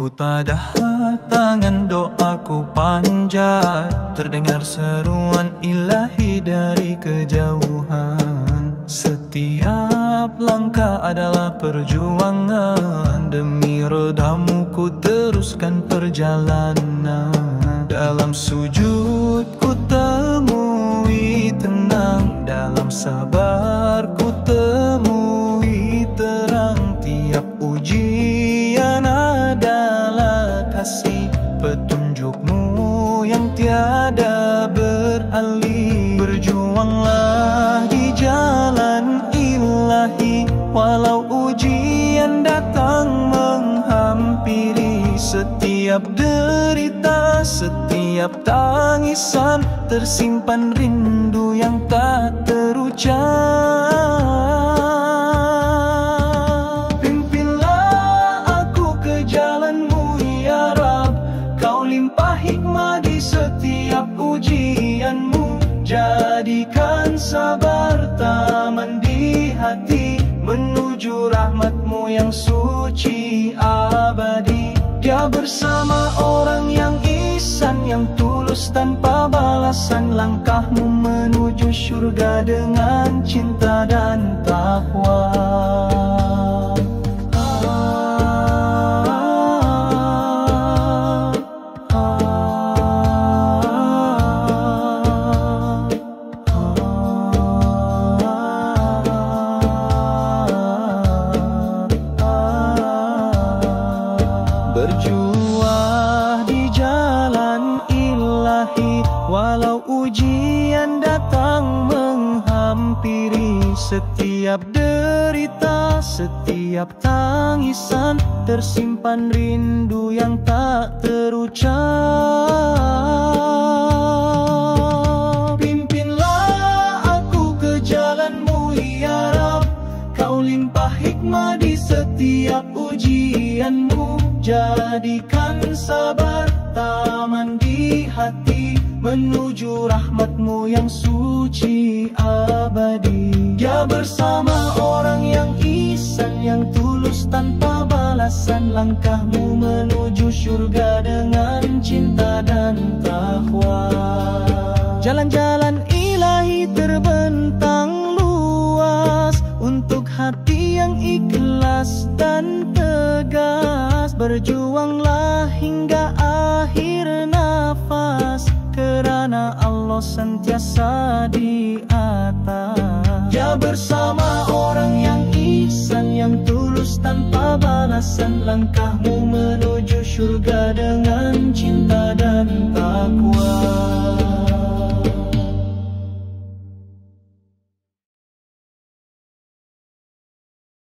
Ku tadah tangan doaku panjat, terdengar seruan ilahi dari kejauhan. Setiap langkah adalah perjuangan, demi redamu ku teruskan perjalanan. Dalam sujud ku temui tenang, dalam sabar ku temui terang. Tiap ujian adalah kasih, petunjukmu yang tiada beralih. Berjuanglah di jalan ilahi, walau ujian datang menghampiri. Setiap derita, setiap tangisan, tersimpan rindu yang tak terucap. Pimpinlah aku ke jalanmu ya Rab, kau limpah hikmah di setiap ujianmu. Jadikan sabar taman di hati, menuju rahmatmu yang suci abadi. Dia bersama orang yang ihsan, yang tulus tanpa balasan. Langkahmu menuju syurga dengan cinta dan takwa. Berjuang di jalan ilahi, walau ujian datang menghampiri. Setiap derita, setiap tangisan, tersimpan rindu yang tak terucap. Pimpinlah aku ke jalanmu ya Rab, kau limpah hikmah di setiap ujianmu. Jadikan sabar taman di hati, menuju rahmatmu yang suci abadi. Dia bersama orang yang ihsan, yang tulus tanpa balasan. Langkahmu menuju syurga dengan cinta dan takwa. Jalan-jalan ilahi terbentang luas, untuk hati yang ikhlas dan tegas. Berjuanglah hingga akhir nafas, kerana Allah sentiasa di atas. Dia bersama orang yang ihsan, yang tulus tanpa balasan. Langkahmu menuju syurga dengan cinta dan takwa.